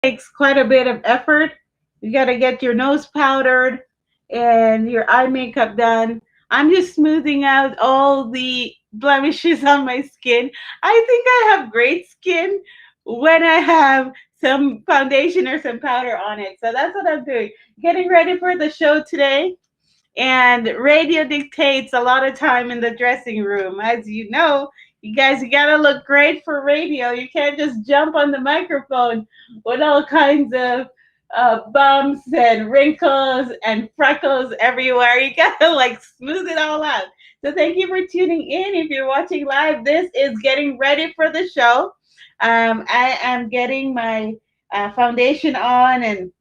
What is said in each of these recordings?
takes quite a bit of effort. You got to get your nose powdered and your eye makeup done. I'm just smoothing out all the blemishes on my skin. I think I have great skin when I have some foundation or some powder on it. So that's what I'm doing. Getting ready for the show today. And radio dictates a lot of time in the dressing room. As you know, you guys, you gotta look great for radio. You can't just jump on the microphone with all kinds of bumps and wrinkles and freckles everywhere. You gotta like smooth it all out. So thank you for tuning in. If you're watching live, this is getting ready for the show. I am getting my foundation on, and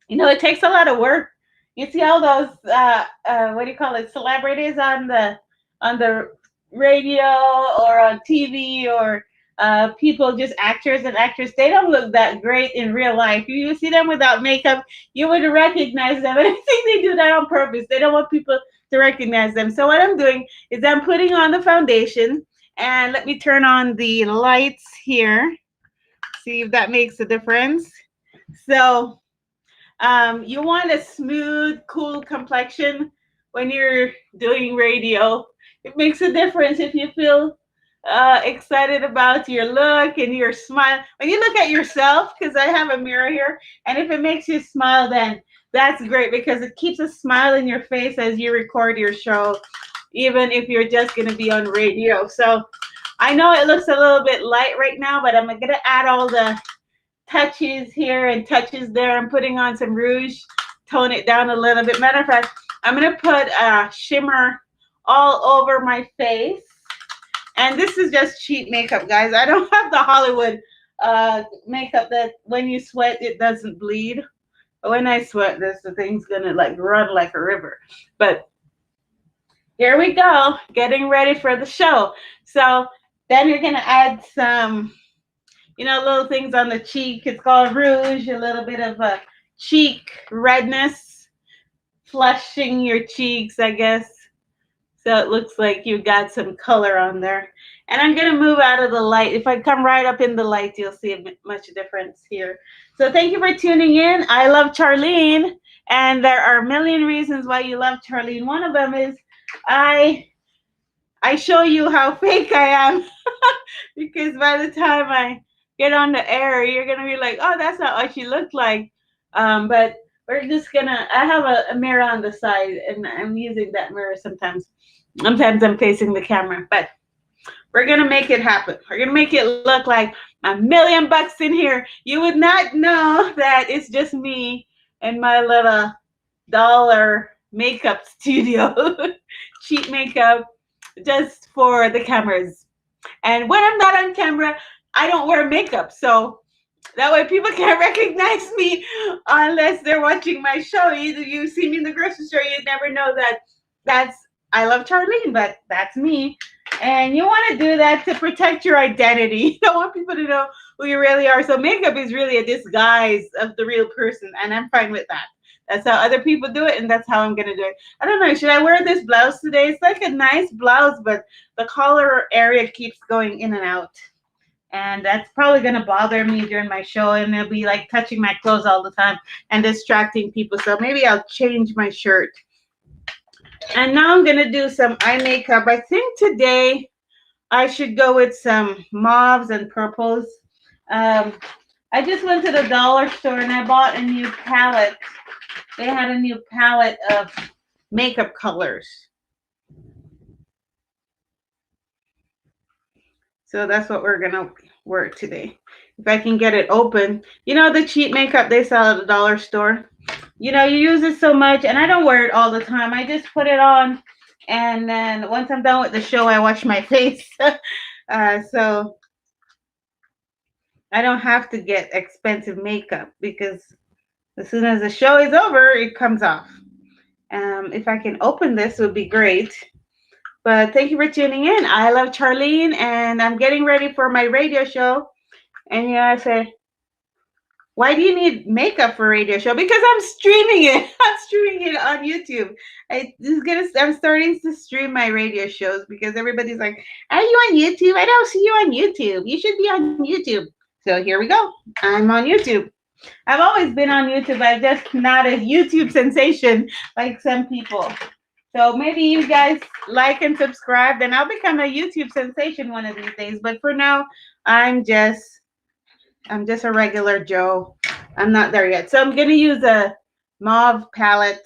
it takes a lot of work. You see all those what do you call it, celebrities on the radio or on TV, or people, just actors and actresses. They don't look that great in real life. You see them without makeup, you would recognize them. And I think they do that on purpose. They don't want people to recognize them. So what I'm doing is I'm putting on the foundation, and let me turn on the lights here. See if that makes a difference. So you want a smooth, cool complexion when you're doing radio. It makes a difference if you feel excited about your look and your smile. When you look at yourself, because I have a mirror here, and if it makes you smile, then that's great because it keeps a smile in your face as you record your show, even if you're just going to be on radio. So I know it looks a little bit light right now, but I'm going to add all the touches here and touches there. I'm putting on some rouge, tone it down a little bit. Matter of fact, I'm going to put a shimmer all over my face. And this is just cheap makeup, guys. I don't have the Hollywood makeup that when you sweat, it doesn't bleed. But when I sweat, the thing's going to like run like a river. But here we go, getting ready for the show. So then you're going to add some little things on the cheek. It's called rouge, a little bit of a cheek redness, flushing your cheeks, I guess. So it looks like you got some color on there. And I'm going to move out of the light. If I come right up in the light, you'll see a much difference here. So thank you for tuning in. I love Charlene. And there are a million reasons why you love Charlene. One of them is I show you how fake I am. Because by the time I get on the air, you're gonna be like, oh, that's not what she looked like. But we're just gonna, I have a mirror on the side, and I'm using that mirror sometimes. Sometimes I'm facing the camera, but we're gonna make it happen. We're gonna make it look like $1,000,000 in here. You would not know that it's just me and my little dollar makeup studio. Cheap makeup just for the cameras. And when I'm not on camera, I don't wear makeup. So that way people can't recognize me unless they're watching my show. You see me in the grocery store, you never know that that's I love Charlene, but that's me. And you want to do that to protect your identity. You don't want people to know who you really are. So makeup is really a disguise of the real person, and I'm fine with that. That's how other people do it, and that's how I'm gonna do it. I don't know. Should I wear this blouse today? It's like a nice blouse, but the collar area keeps going in and out. And that's probably going to bother me during my show, and it'll be like touching my clothes all the time and distracting people. So maybe I'll change my shirt. And now I'm going to do some eye makeup. I think today I should go with some mauves and purples. I just went to the dollar store and I bought a new palette. They had a new palette of makeup colors. So that's what we're going to work today. If I can get it open. The cheap makeup they sell at the dollar store. You use it so much, and I don't wear it all the time. I just put it on, and then once I'm done with the show, I wash my face. So I don't have to get expensive makeup because as soon as the show is over, it comes off. If I can open this, it would be great. But thank you for tuning in. I love Charlene, and I'm getting ready for my radio show. And I say, why do you need makeup for a radio show? Because I'm streaming it. I'm streaming it on YouTube. I'm starting to stream my radio shows because everybody's like, are you on YouTube? I don't see you on YouTube. You should be on YouTube. So here we go. I'm on YouTube. I've always been on YouTube. I'm just not a YouTube sensation like some people. So maybe you guys like and subscribe, then I'll become a YouTube sensation one of these days. But for now, I'm just I'm just a regular Joe. I'm not there yet. So I'm gonna use a mauve palette,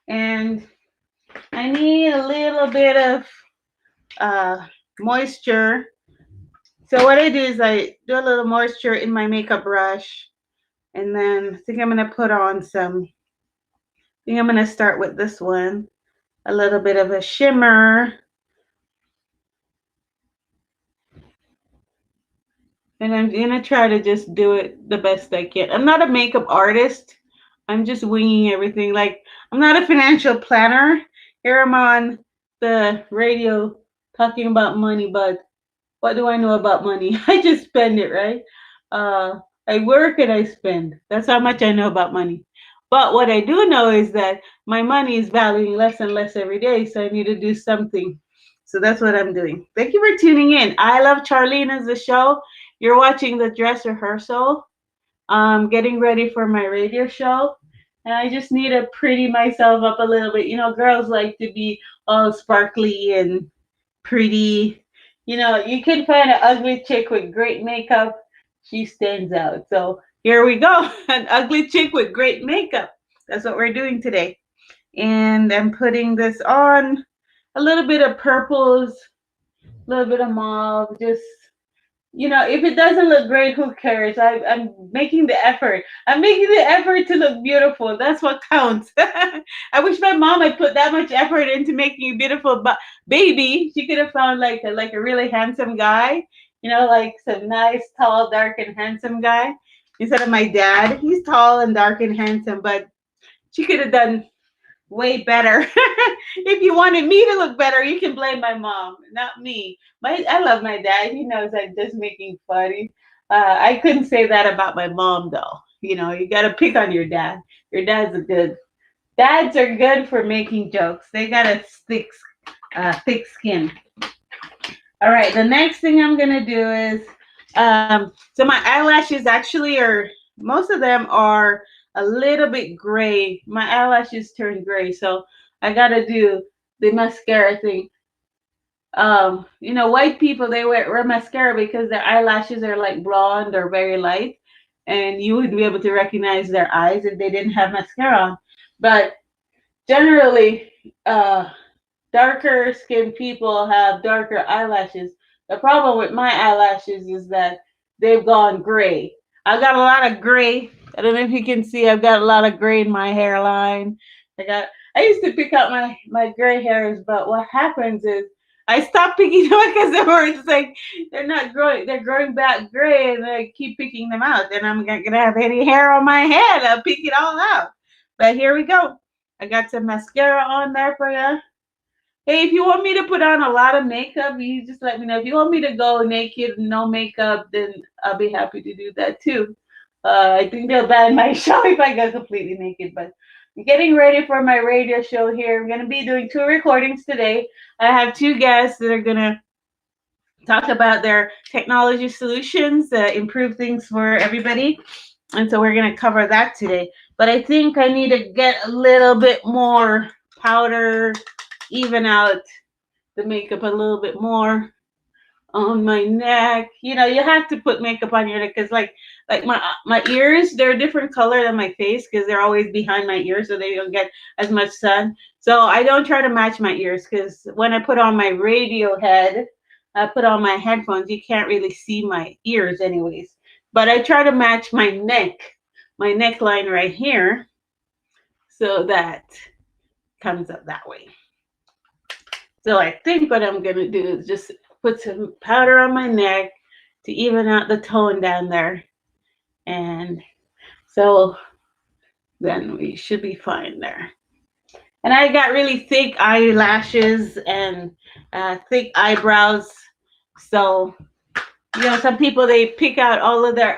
and I need a little bit of uh, moisture. So what I do is I do a little moisture in my makeup brush, and then I think I'm gonna put on some. I think I'm gonna start with this one, a little bit of a shimmer, and I'm gonna try to just do it the best I can. I'm not a makeup artist. I'm just winging everything. Like, I'm not a financial planner. Here I'm on the radio talking about money, but what do I know about money? I just spend it, right? I work and I spend. That's how much I know about money. But what I do know is that my money is valuing less and less every day, so I need to do something. So that's what I'm doing. Thank you for tuning in. I Love Charlene is the show. You're watching the dress rehearsal. Getting ready for my radio show. And I just need to pretty myself up a little bit. You know, girls like to be all sparkly and pretty. You know, you can find an ugly chick with great makeup. She stands out. So here we go. An ugly chick with great makeup. That's what we're doing today. And I'm putting this on a little bit of purples, a little bit of mauve, just if it doesn't look great, who cares? I'm making the effort. I'm making the effort to look beautiful. That's what counts. I wish my mom had put that much effort into making a beautiful baby. She could have found like a really handsome guy, like some nice, tall, dark, and handsome guy instead of my dad. He's tall and dark and handsome, but she could have done way better. If you wanted me to look better, you can blame my mom, not me. I love my dad. He knows I'm just making fun. I couldn't say that about my mom though. You got to pick on your dad. Your dad's a good. Dads are good for making jokes. They got a thick skin. All right. The next thing I'm gonna do is, so my eyelashes actually are most of them are a little bit gray. My eyelashes turn gray, so I gotta do the mascara thing. White people they wear mascara because their eyelashes are like blonde or very light, and you wouldn't be able to recognize their eyes if they didn't have mascara on. But generally, darker skinned people have darker eyelashes. The problem with my eyelashes is that they've gone gray. I've got a lot of gray. I don't know if you can see. I've got a lot of gray in my hairline. I used to pick out my gray hairs, but what happens is I stopped picking them out because it's like they're not growing. They're growing back gray, and I keep picking them out. Then I'm not gonna have any hair on my head. I'll pick it all out. But here we go. I got some mascara on there for you. Hey, if you want me to put on a lot of makeup, you just let me know. If you want me to go naked, no makeup, then I'll be happy to do that too. I think they'll ban my show if I go completely naked, but I'm getting ready for my radio show here. I'm going to be doing 2 recordings today. I have 2 guests that are going to talk about their technology solutions, improve things for everybody. And so we're going to cover that today. But I think I need to get a little bit more powder, even out the makeup a little bit more on my neck. You have to put makeup on your neck because like my ears, they're a different color than my face because they're always behind my ears, so they don't get as much sun. So I don't try to match my ears because when I put on my radio head, I put on my headphones, you can't really see my ears anyways. But I try to match my neckline right here, so that comes up that way. So I think what I'm going to do is just put some powder on my neck to even out the tone down there. And so then we should be fine there. And I got really thick eyelashes and thick eyebrows. So, some people, they pick out all of their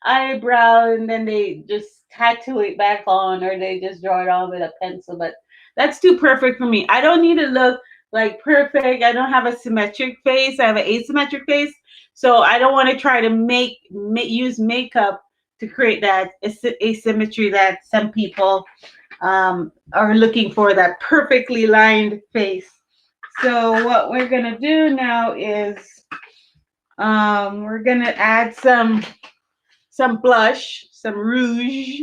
eyebrow and then they just tattoo it back on, or they just draw it on with a pencil. But that's too perfect for me. I don't need to look like perfect. I don't have a symmetric face. I have an asymmetric face. So I don't want to try to use makeup to create that asymmetry that some people are looking for, that perfectly lined face. So what we're gonna do now is we're gonna add some blush, some rouge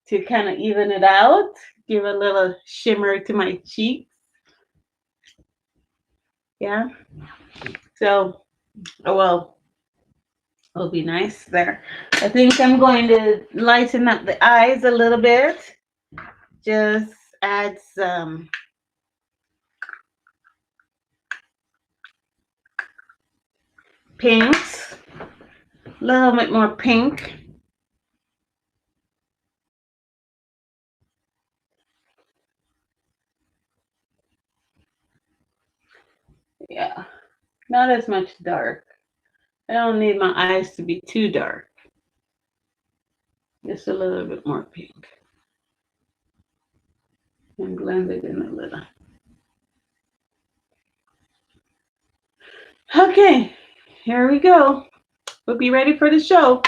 to kind of even it out, give a little shimmer to my cheeks. Yeah. So, oh well, it'll be nice there. I think I'm going to lighten up the eyes a little bit. Just add some pinks, a little bit more pink. Yeah, not as much dark. I don't need my eyes to be too dark. Just a little bit more pink. And blend it in a little. Okay, here we go. We'll be ready for the show.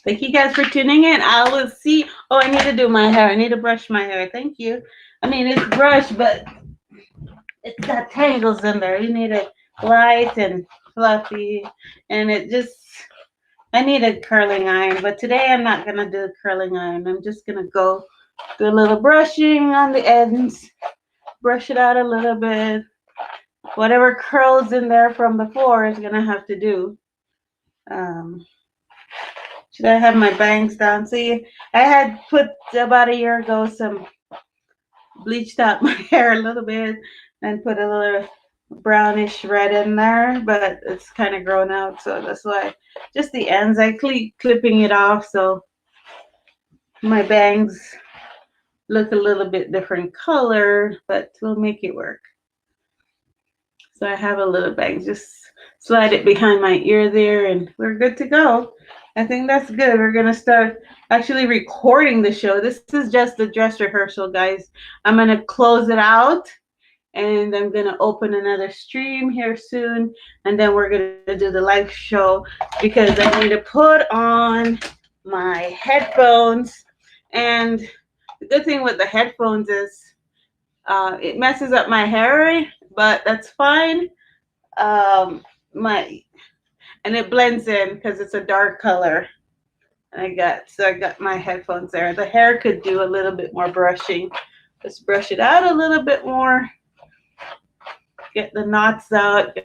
Thank you guys for tuning in. I will see. Oh, I need to do my hair. I need to brush my hair. Thank you. I mean, it's brushed, but it's got tangles in there. You need it light and fluffy. And it just, I need a curling iron. But today I'm not going to do a curling iron. I'm just going to go do a little brushing on the ends. Brush it out a little bit. Whatever curls in there from before is going to have to do. Um, should I have my bangs down? See, I had put about a year ago some bleached out my hair a little bit and put a little brownish red in there, but it's kind of grown out, so that's why just the ends I clipping it off so my bangs look a little bit different color, but we'll make it work. So I have a little bang, just slide it behind my ear there, and we're good to go. I think that's good. We're gonna start actually recording the show. This is just the dress rehearsal, guys. I'm gonna close it out, and I'm gonna open another stream here soon, and then we're gonna do the live show because I need to put on my headphones. And the good thing with the headphones is it messes up my hair, but that's fine. My and it blends in because it's a dark color. And I got my headphones there. The hair could do a little bit more brushing. Just brush it out a little bit more. Get the knots out.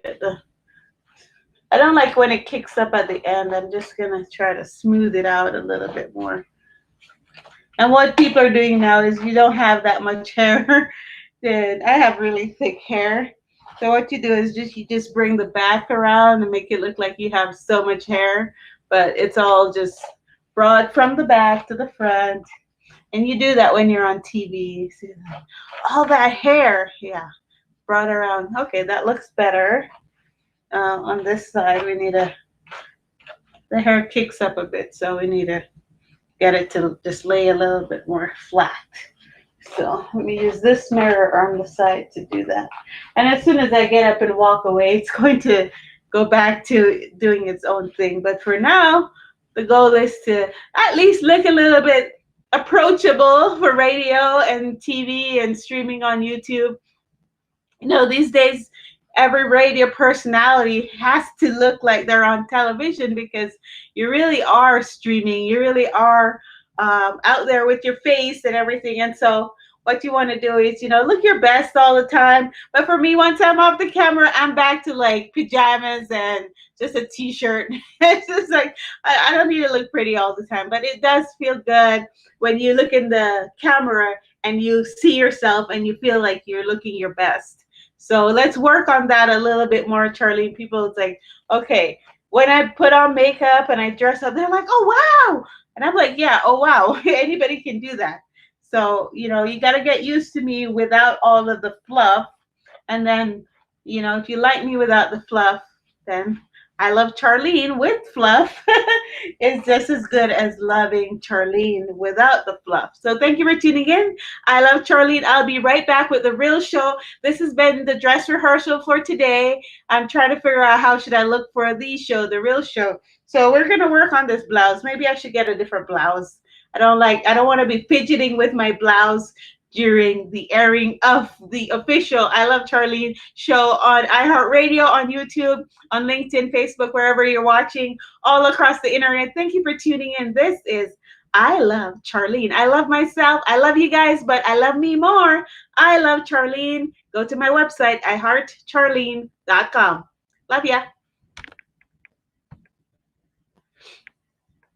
I don't like when it kicks up at the end. I'm just gonna try to smooth it out a little bit more. And what people are doing now is you don't have that much hair. Then I have really thick hair. So what you do is you just bring the back around and make it look like you have so much hair, but it's all just brought from the back to the front. And you do that when you're on TV. See all that hair, yeah, brought around. Okay, that looks better. On this side, the hair kicks up a bit, so we need to get it to just lay a little bit more flat. So let me use this mirror on the side to do that. And as soon as I get up and walk away, it's going to go back to doing its own thing. But for now, the goal is to at least look a little bit approachable for radio and TV and streaming on YouTube. These days, every radio personality has to look like they're on television because you really are streaming. You really are out there with your face and everything. And so, what you want to do is, look your best all the time. But for me, once I'm off the camera, I'm back to like pajamas and just a t-shirt. It's just like, I don't need to look pretty all the time, but it does feel good when you look in the camera and you see yourself and you feel like you're looking your best. So let's work on that a little bit more, Charlene. People, it's like, okay, when I put on makeup and I dress up, they're like, oh, wow. And I'm like, yeah, oh, wow. Anybody can do that. So, you got to get used to me without all of the fluff. And then, if you like me without the fluff, then I love Charlene with fluff is just as good as loving Charlene without the fluff. So thank you for tuning in. I love Charlene. I'll be right back with the real show. This has been the dress rehearsal for today. I'm trying to figure out how should I look for the show, the real show. So we're gonna work on this blouse. Maybe I should get a different blouse. I don't want to be fidgeting with my blouse during the airing of the official I Love Charlene show on iHeartRadio, on YouTube, on LinkedIn, Facebook, wherever you're watching, all across the internet. Thank you for tuning in. This is I Love Charlene. I love myself. I love you guys, but I love me more. I love Charlene. Go to my website, iHeartCharlene.com. Love ya.